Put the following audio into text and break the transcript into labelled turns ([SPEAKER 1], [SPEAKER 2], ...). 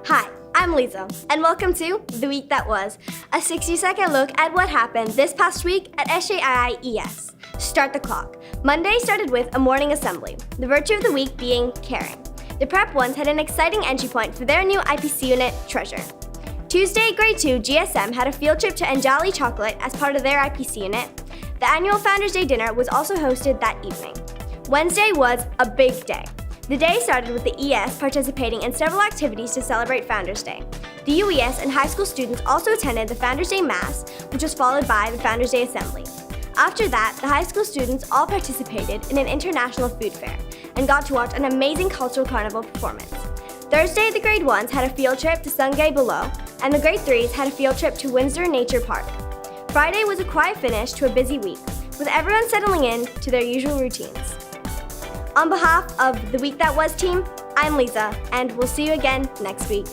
[SPEAKER 1] Hi, I'm Lisa, and welcome to The Week That Was, a 60-second look at what happened this past week at SJIIES. Start the clock. Monday started with a morning assembly, the virtue of the week being caring. The Prep Ones had an exciting entry point for their new IPC unit, Treasure. Tuesday, Grade 2 GSM had a field trip to Anjali Chocolate as part of their IPC unit. The annual Founders Day dinner was also hosted that evening. Wednesday was a big day. The day started with the ES participating in several activities to celebrate Founders Day. The UES and high school students also attended the Founders Day Mass, which was followed by the Founders Day Assembly. After that, the high school students all participated in an international food fair and got to watch an amazing cultural carnival performance. Thursday, the Grade 1s had a field trip to Sungay Below, and the Grade 3s had a field trip to Windsor Nature Park. Friday was a quiet finish to a busy week, with everyone settling in to their usual routines. On behalf of the Week That Was team, I'm Lisa, and we'll see you again next week.